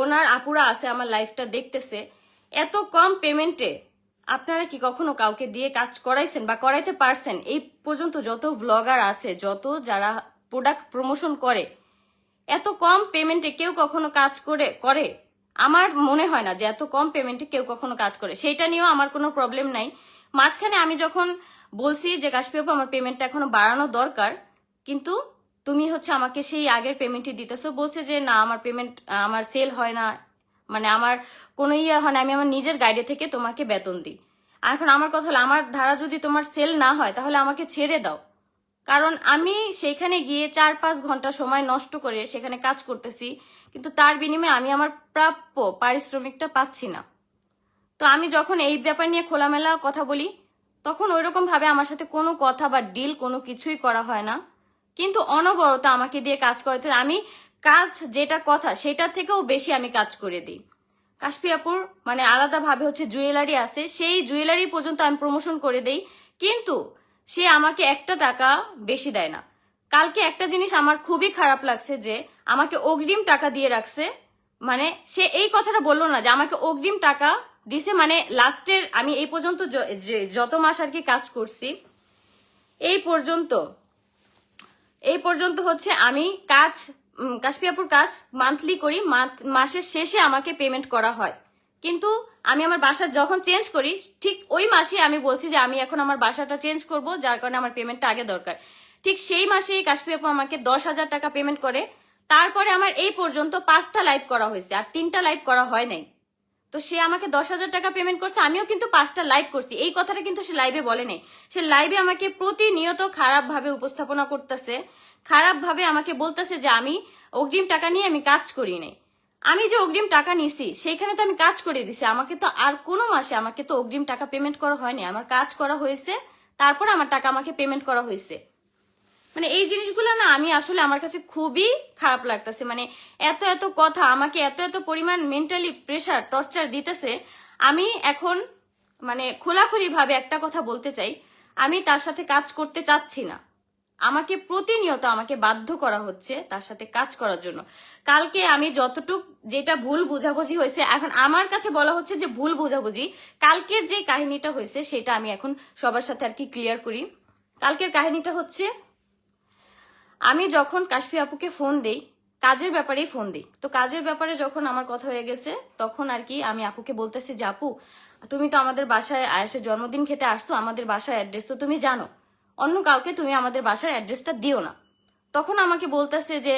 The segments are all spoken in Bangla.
ওনার আপুরা আছে আমার লাইফটা দেখতেছে, এত কম পেমেন্টে আপনারা কি কখনো কাউকে দিয়ে কাজ করাইছেন বা করাইতে পারছেন? এই পর্যন্ত যত ব্লগার আছে, যত যারা প্রোডাক্ট প্রমোশন করে, এত কম পেমেন্টে কেউ কখনো কাজ করে? আমার মনে হয় না যে এত কম পেমেন্টে কেউ কখনো কাজ করে। সেইটা নিয়েও আমার কোনো প্রবলেম নাই। মাঝখানে আমি যখন বলছি যে কাশফি আপু আমার পেমেন্টটা এখনো বাড়ানো দরকার, কিন্তু তুমি হচ্ছে আমাকে সেই আগের পেমেন্টই দিতেছো, বলছে যে না আমার পেমেন্ট, আমার সেল হয় না, মানে আমার কোনো ইয়ে হয় না, আমি আমার নিজের গাইডে থেকে তোমাকে বেতন দিই। আর এখন আমার কথা হলো, আমার ধারা যদি তোমার সেল না হয় তাহলে আমাকে ছেড়ে দাও, কারণ আমি সেখানে গিয়ে 4-5 ঘন্টা সময় নষ্ট করে সেখানে কাজ করতেছি, কিন্তু তার বিনিময়ে আমি আমার প্রাপ্য পারিশ্রমিকটা পাচ্ছি না। তো আমি যখন এই ব্যাপার নিয়ে খোলামেলা কথা বলি, তখন ওইরকম ভাবে আমার সাথে কোনো কথা বা ডিল কোনো কিছুই করা হয় না, কিন্তু অনবরত আমাকে দিয়ে কাজ করাতে আমি কাজ যেটা কথা সেটার থেকেও বেশি আমি কাজ করে দিই। কাশফি আপুর মানে আলাদাভাবে হচ্ছে জুয়েলারি আছে, সেই জুয়েলারি পর্যন্ত আমি প্রমোশন করে দেই, কিন্তু সে আমাকে একটা টাকা বেশি দেয় না। কালকে একটা জিনিস আমার খুবই খারাপ লাগছে যে আমাকে অগ্রিম টাকা দিয়ে রাখছে, মানে সে এই কথাটা বললো না যে আমাকে অগ্রিম টাকা দিছে, মানে লাস্টের আমি এই পর্যন্ত যত মাস আর কি কাজ করছি, এই পর্যন্ত হচ্ছে আমি কাজ, কাশফি আপুর কাজ মান্থলি করি, মাসের শেষে আমাকে পেমেন্ট করা হয়। কিন্তু আমি আমার বাসা যখন চেঞ্জ করি, ঠিক ওই মাসে আমি বলছি যে আমি এখন আমার বাসাটা চেঞ্জ করব, যার কারণে আমার পেমেন্টটা আগে দরকার। ঠিক সেই মাসেই কাশফি আপু আমাকে 10,000 টাকা পেমেন্ট করে। তারপরে আমার এই পর্যন্ত 5টা লাইভ করা হয়েছে, আর 3টা লাইভ করা হয় নাই। তো সে আমাকে 10,000 টাকা পেমেন্ট করছে, আমিও কিন্তু 5টা লাইভ করছি। এই কথাটা কিন্তু সে লাইভে বলে নেই। সে লাইভে আমাকে প্রতিনিয়ত খারাপ ভাবে উপস্থাপনা করতেছে, খারাপ ভাবে আমাকে বলতেছে যে আমি অগ্রিম টাকা নিয়ে আমি কাজ করি নাই। আমি যে অগ্রিম টাকা নিছি সেইখানে তো আমি কাজ করে দিছি, আমাকে তো আর কোনো মাসে আমাকে তো অগ্রিম টাকা পেমেন্ট করা হয়নি, আমার কাজ করা হয়েছে, তারপরে আমার টাকা আমাকে পেমেন্ট করা হয়েছে। মানে এই জিনিসগুলো না আমি আসলে আমার কাছে খুবই খারাপ লাগতেছে। মানে এত এত কথা আমাকে এত এত পরিমাণ মেন্টালি প্রেসার টর্চার দিতেছে। আমি এখন মানে খোলাখুলি ভাবে একটা কথা বলতে চাই, আমি তার সাথে কাজ করতে চাচ্ছি না। আমাকে প্রতিনিয়ত আমাকে বাধ্য করা হচ্ছে তার সাথে কাজ করার জন্য। কালকে আমি যতটুক যেটা ভুল বোঝাবুঝি হয়েছে, এখন আমার কাছে বলা হচ্ছে যে ভুল বোঝাবুঝি, কালকের যে কাহিনীটা হয়েছে সেটা আমি এখন সবার সাথে আর কি ক্লিয়ার করি। কালকের কাহিনীটা হচ্ছে, আমি যখন কাশফি আপুকে ফোন দেই, কাজের ব্যাপারেই ফোন দিই, তো কাজের ব্যাপারে যখন আমার কথা হয়ে গেছে তখন আর কি আমি আপুকে বলতেছি যে আপু তুমি তো আমাদের বাসায় আয়েশের জন্মদিন খেতে আসছো, আমাদের বাসার অ্যাড্রেস তো তুমি জানো, অন্য কাউকে তুমি আমাদের বাসার অ্যাড্রেসটা দিও না। তখন আমাকে বলতেছে যে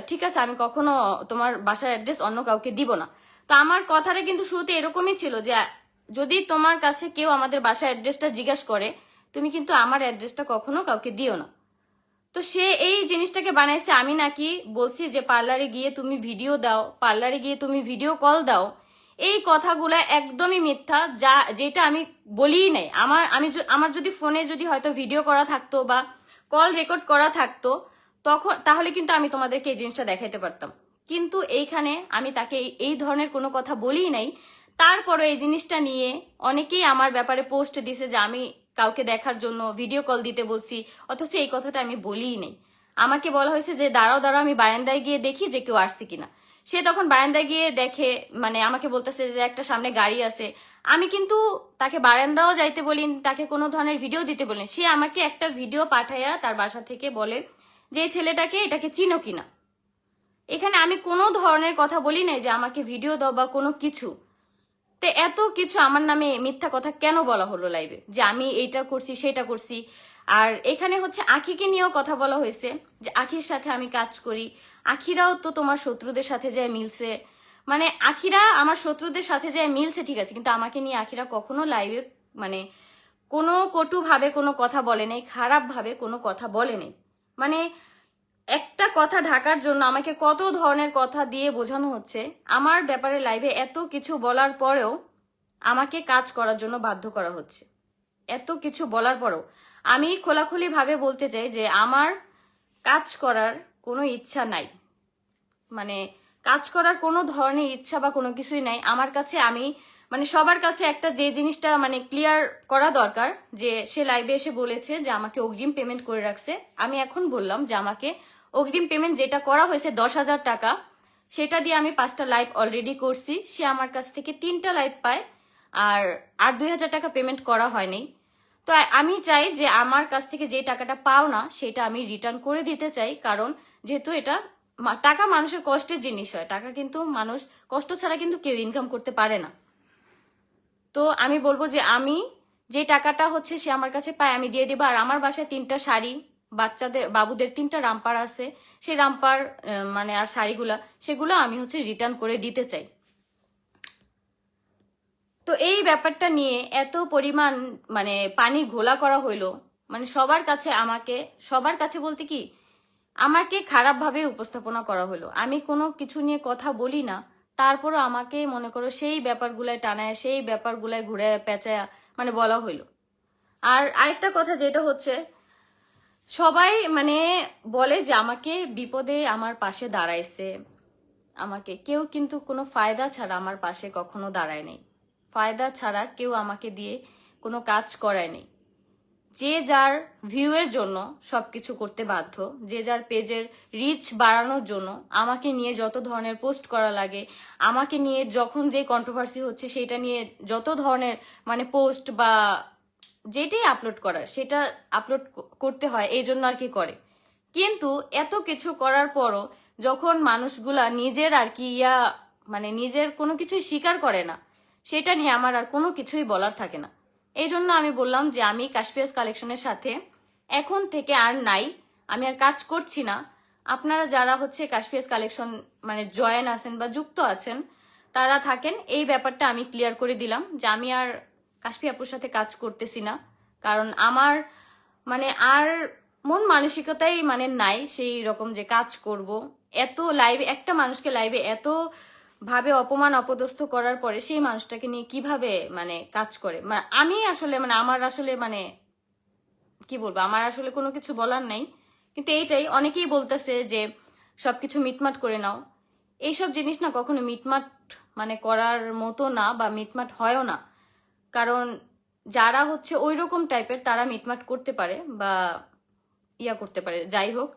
ঠিক আছে আমি কখনো তোমার বাসার অ্যাড্রেস অন্য কাউকে দিব না। তো আমার কথাটা কিন্তু শুরুতে এরকমই ছিল যে যদি তোমার কাছে কেউ আমাদের বাসার অ্যাড্রেসটা জিজ্ঞাসা করে, তুমি কিন্তু আমার অ্যাড্রেসটা কখনো কাউকে দিও না। তো সে এই জিনিসটাকে বানাইছে আমি নাকি বলছি যে পার্লারে গিয়ে তুমি ভিডিও দাও, পার্লারে গিয়ে তুমি ভিডিও কল দাও। এই কথাগুলো একদমই মিথ্যা, যেটা আমি বলিই নাই। আমার যদি ফোনে যদি হয়তো ভিডিও করা থাকতো বা কল রেকর্ড করা থাকতো, তাহলে কিন্তু আমি তোমাদেরকে এই জিনিসটা দেখাইতে পারতাম, কিন্তু এইখানে আমি তাকে এই ধরনের কোনো কথা বলিই নাই। তারপরে এই জিনিসটা নিয়ে অনেকেই আমার ব্যাপারে পোস্ট দিছে যে আমি কাউকে দেখার জন্য ভিডিও কল দিতে বলছি, অথচ এই কথাটা আমি বলিই নাই। আমাকে বলা হয়েছে যে দাঁড়াও দাঁড়াও আমি বারান্দায় গিয়ে দেখি যে কেউ আসছে কিনা। সে তখন বারান্দায় গিয়ে দেখে, মানে আমাকে বলতেছে যে একটা সামনে গাড়ি আছে। আমি কিন্তু তাকে বারান্দাও যাইতে বলিনি, তাকে কোনো ধরনের ভিডিও দিতে বলিনি। সে আমাকে একটা ভিডিও পাঠাইয়া তার বাসা থেকে বলে যে এই ছেলেটাকে, এটাকে চিনো কিনা। এখানে আমি কোনো ধরনের কথা বলি নাই যে আমাকে ভিডিও দাও বা কোনো কিছু। তো এত কিছু আমার নামে মিথ্যা কথা কেন বলা হলো লাইভে, যে আমি এইটা করছি সেটা করছি। আর এখানে হচ্ছে আখিকে নিয়েও কথা বলা হয়েছে যে আখির সাথে আমি কাজ করি, আখিরাও তো তোমার শত্রুদের সাথে যায় মিলছে। মানে আখিরা আমার শত্রুদের সাথে যায় মিলছে ঠিক আছে, কিন্তু আমাকে নিয়ে আখিরা কখনো লাইভে মানে কোনো কটু ভাবে কোনো কথা বলে নাই, খারাপ ভাবে কোনো কথা বলে নাই। মানে একটা কথা ঢাকার জন্য আমাকে কত ধরনের কথা দিয়ে বোঝানো হচ্ছে। আমার ব্যাপারে লাইভে এত কিছু বলার পরেও আমাকে কাজ করার জন্য বাধ্য করা হচ্ছে। এত কিছু বলার পরেও আমি খোলাখুলি ভাবে বলতে চাই যে আমার কাজ করার কোনো ইচ্ছা নাই, মানে কাজ করার কোনো ধরনের ইচ্ছা বা কোনো কিছুই নাই আমার কাছে। আমি মানে সবার কাছে একটা যে জিনিসটা মানে ক্লিয়ার করা দরকার, যে সে লাইভে এসে বলেছে যে আমাকে অগ্রিম পেমেন্ট করে রাখছে। আমি এখন বললাম যে আমাকে অগ্রিম পেমেন্ট যেটা করা হয়েছে 10,000 টাকা, সেটা দিয়ে আমি 5টা লাইভ অলরেডি করছি। সে আমার কাছ থেকে 3টা লাইভ পায়, আর 2000 টাকা পেমেন্ট করা হয়নি। তো আমি চাই যে আমার কাছ থেকে যে টাকাটা পাও না সেটা আমি রিটার্ন করে দিতে চাই, কারণ যেহেতু এটা টাকা মানুষের কষ্টের জিনিস হয়, টাকা কিন্তু মানুষ কষ্ট ছাড়া কিন্তু কেউ ইনকাম করতে পারে না। তো আমি বলবো যে আমি যে টাকাটা হচ্ছে সে আমার কাছে পায় আমি দিয়ে দেবো। আর আমার বাসায় 3টা শাড়ি, বাচ্চাদের বাবুদের 3টা রামপার আছে, সেই রামপার মানে আর শাড়িগুলা সেগুলো আমি হচ্ছে রিটার্ন করে দিতে চাই। তো এই ব্যাপারটা নিয়ে এত পরিমাণ মানে পানি ঘোলা করা হইলো, মানে সবার কাছে বলতে কি আমাকে খারাপভাবে উপস্থাপনা করা হলো। আমি কোনো কিছু নিয়ে কথা বলি না, তারপরও আমাকে মনে করো সেই ব্যাপারগুলায় টানায়, সেই ব্যাপারগুলায় ঘুরে পেঁচায় মানে বলা হইলো। আর আরেকটা কথা যেটা হচ্ছে, সবাই মানে বলে যে আমাকে বিপদে আমার পাশে দাঁড়াইছে, আমাকে কেউ কিন্তু কোনো ফায়দা ছাড়া আমার পাশে কখনো দাঁড়ায় নেই, ফায়দা ছাড়া কেউ আমাকে দিয়ে কোনো কাজ করায় নেই। যে যার ভিউয়ের জন্য সবকিছু করতে বাধ্য, যে যার পেজের রিচ বাড়ানোর জন্য আমাকে নিয়ে যত ধরনের পোস্ট করা লাগে, আমাকে নিয়ে যখন যে কন্ট্রোভার্সি হচ্ছে সেটা নিয়ে যত ধরনের মানে পোস্ট বা যেটাই আপলোড করার সেটা আপলোড করতে হয়, এই জন্য আর কি করে। কিন্তু এত কিছু করার পরও যখন মানুষগুলা নিজের আর কি মানে নিজের কোনো কিছুই স্বীকার করে না, সেটা নিয়ে আমার আর কোনো কিছুই বলার থাকে না। এই জন্য আমি বললাম যে আমি কাশফিয়াস কালেকশনের সাথে এখন থেকে আর নাই, আমি আর কাজ করছি না। আপনারা যারা হচ্ছে কাশফিয়াস কালেকশন মানে জয়েন আছেন বা যুক্ত আছেন তারা থাকেন, এই ব্যাপারটা আমি ক্লিয়ার করে দিলাম যে আমি আর কাশফি আপুর সাথে কাজ করতেছি না, কারণ আমার মানে আর মন মানসিকতাই মানে নাই সেই রকম যে কাজ করব। এত লাইভে একটা মানুষকে লাইভে এত ভাবে অপমান অপদস্থ করার পরে সেই মানুষটাকে নিয়ে কিভাবে মানে কাজ করে, মানে আমি আসলে মানে আমার আসলে মানে কি বলবো, আমার আসলে কোনো কিছু বলার নাই। কিন্তু এইটাই অনেকেই বলতেছে যে সবকিছু মিটমাট করে নাও, এইসব জিনিস না কখনো মিটমাট মানে করার মতো না বা মিটমাট হয়ও না। কারণ যারা হচ্ছে ওই রকম টাইপের তারা মিটমাট করতে পারে বা করতে পারে, যাই হোক।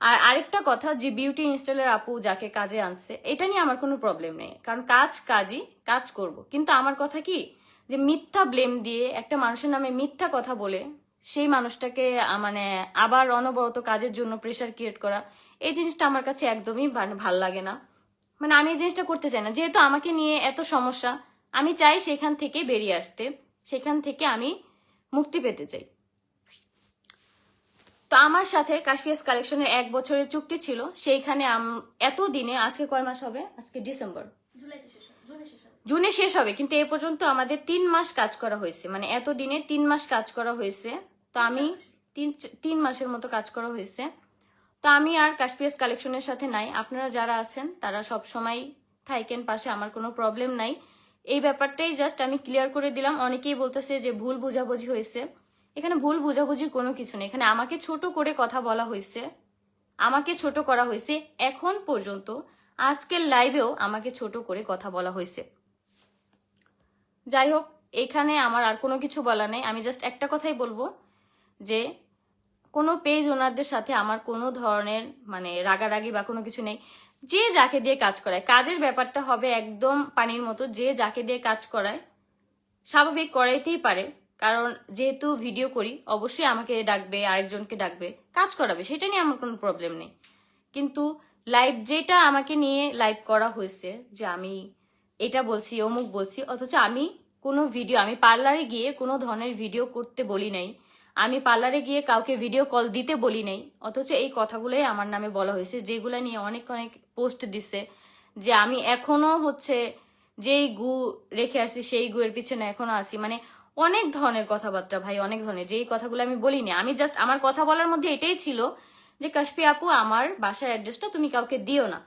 আর আরেকটা কথা, যে বিউটি ইনস্টলের আপু যাকে কাজে আনছে এটা নিয়ে আমার কোনো প্রবলেম নেই, কারণ কাজই কাজ করব। কিন্তু আমার কথা কি যে মিথ্যা ব্লেম দিয়ে একটা মানুষের নামে মিথ্যা কথা বলে সেই মানুষটাকে মানে আবার অনবরত কাজের জন্য প্রেশার ক্রিয়েট করা, এই জিনিসটা আমার কাছে একদমই ভাল লাগে না। মানে আমি এই জিনিসটা করতে চাই না। যেহেতু আমাকে নিয়ে এত সমস্যা, আমি চাই সেখান থেকে বেরিয়ে আসতে, সেখান থেকে আমি মুক্তি পেতে চাই। তো আমার সাথে কাশফিয়াস কালেকশনের 1 বছরের চুক্তি ছিল, সেইখানে এতদিনে আজকে কয় মাস হবে, আজকে ডিসেম্বর, জুনে শেষ হবে, কিন্তু এ পর্যন্ত আমাদের 3 মাস কাজ করা হয়েছে, মানে এতদিনে 3 মাস কাজ করা হয়েছে। তো আমি 3 মাসের মতো কাজ করা হয়েছে। তো আমি আর কাশফিয়াস কালেকশনের সাথে নাই। আপনারা যারা আছেন তারা সব সময় থাইকেন পাশে, আমার কোনো প্রবলেম নাই। এই ব্যাপারটাই জাস্ট আমি ক্লিয়ার করে দিলাম। অনেকেই বলতেছে যে ভুল বুঝাবুঝি হয়েছে, এখানে ভুল বুঝাবুঝির কোনো কিছু নেই। এখানে আমাকে ছোট করে কথা বলা হয়েছে, আমাকে ছোট করা হয়েছে, এখন পর্যন্ত আজকের লাইভেও আমাকে ছোট করে কথা বলা হয়েছে। যাই হোক, এখানে আমার আর কোনো কিছু বলা নেই। আমি জাস্ট একটা কথাই বলবো যে কোনো পেজ ওনারদের সাথে আমার কোনো ধরনের মানে রাগারাগি বা কোনো কিছু নেই। যে যাকে দিয়ে কাজ করায়, কাজের ব্যাপারটা হবে একদম পানির মতো, যে যাকে দিয়ে কাজ করায় স্বাভাবিক করাইতেই পারে, কারণ যেহেতু ভিডিও করি অবশ্যই আমাকে ডাকবে, আরেকজনকে ডাকবে, কাজ করাবে, সেটা নিয়ে আমার কোনো প্রবলেম নেই। কিন্তু লাইভ যেটা আমাকে নিয়ে লাইভ করা হয়েছে যে আমি এটা বলছি অমুক বলছি, অথচ আমি কোনো ভিডিও, আমি পার্লারে গিয়ে কোনো ধরনের ভিডিও করতে বলি নাই, আমি পার্লারে গিয়ে কাউকে ভিডিও কল দিতে বলি নাই, অথচ এই কথাগুলোই আমার নামে বলা হয়েছে, যেগুলো নিয়ে অনেক অনেক পোস্ট দিছে যে আমি এখনো হচ্ছে যেই গু রেখে আসছি সেই গুয়ের পিছনে এখনো আসি, মানে অনেক ধরনের কথাবার্তা ভাই, অনেক ধরনের, যেই কথাগুলো আমি বলিনি। আমি জাস্ট আমার কথা বলার মধ্যে এটাই ছিল যে কাশফি আপু আমার বাসার অ্যাড্রেসটা তুমি কাউকে দিও না।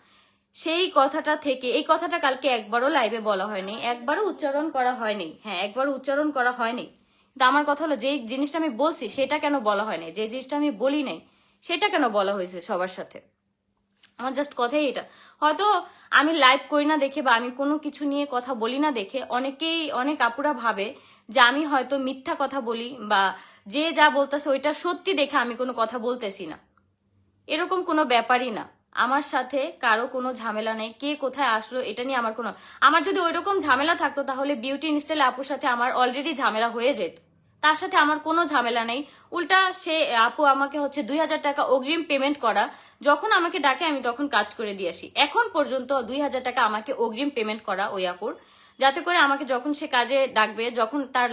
সেই কথাটা থেকে, এই কথাটা কালকে একবারও লাইভে বলা হয়নি, একবারও উচ্চারণ করা হয়নি, হ্যাঁ একবারও উচ্চারণ করা হয়নি। কিন্তু আমার কথা হলো যে জিনিসটা আমি বলছি সেটা কেন বলা হয়নি, যে জিনিসটা আমি বলি নাই সেটা কেন বলা হয়েছে সবার সাথে। আমার জাস্ট কথাই এটা। হয়তো আমি লাইভ করি না দেখে বা আমি কোনো কিছু নিয়ে কথা বলি না দেখে অনেক আপুরা ভাবে যে আমি হয়তো মিথ্যা কথা বলি বা যে যা বলতেছে ওইটা সত্যি দেখে আমি কোনো কথা বলতেছি না, এরকম কোনো ব্যাপারই না। আমার সাথে কারো কোনো ঝামেলা নেই, কে কোথায় আসলো এটা নিয়ে আমার যদি ওইরকম ঝামেলা থাকতো তাহলে বিউটি ইনস্টাইল আপুর সাথে আমার অলরেডি ঝামেলা হয়ে যেত। তার সাথে আমার কোনো ঝামেলা নেই। উল্টা সে আপু আমাকে হচ্ছে 2000 টাকা অগ্রিম পেমেন্ট করা, যখন আমাকে ডাকে আমি তখন কাজ করে দিয়ে আসি। এখন পর্যন্ত 2000 টাকা আমাকে অগ্রিম পেমেন্ট করা ওই আপুর, যাতে করে আমাকে যখন সে কাজে ডাকবে, যখন তার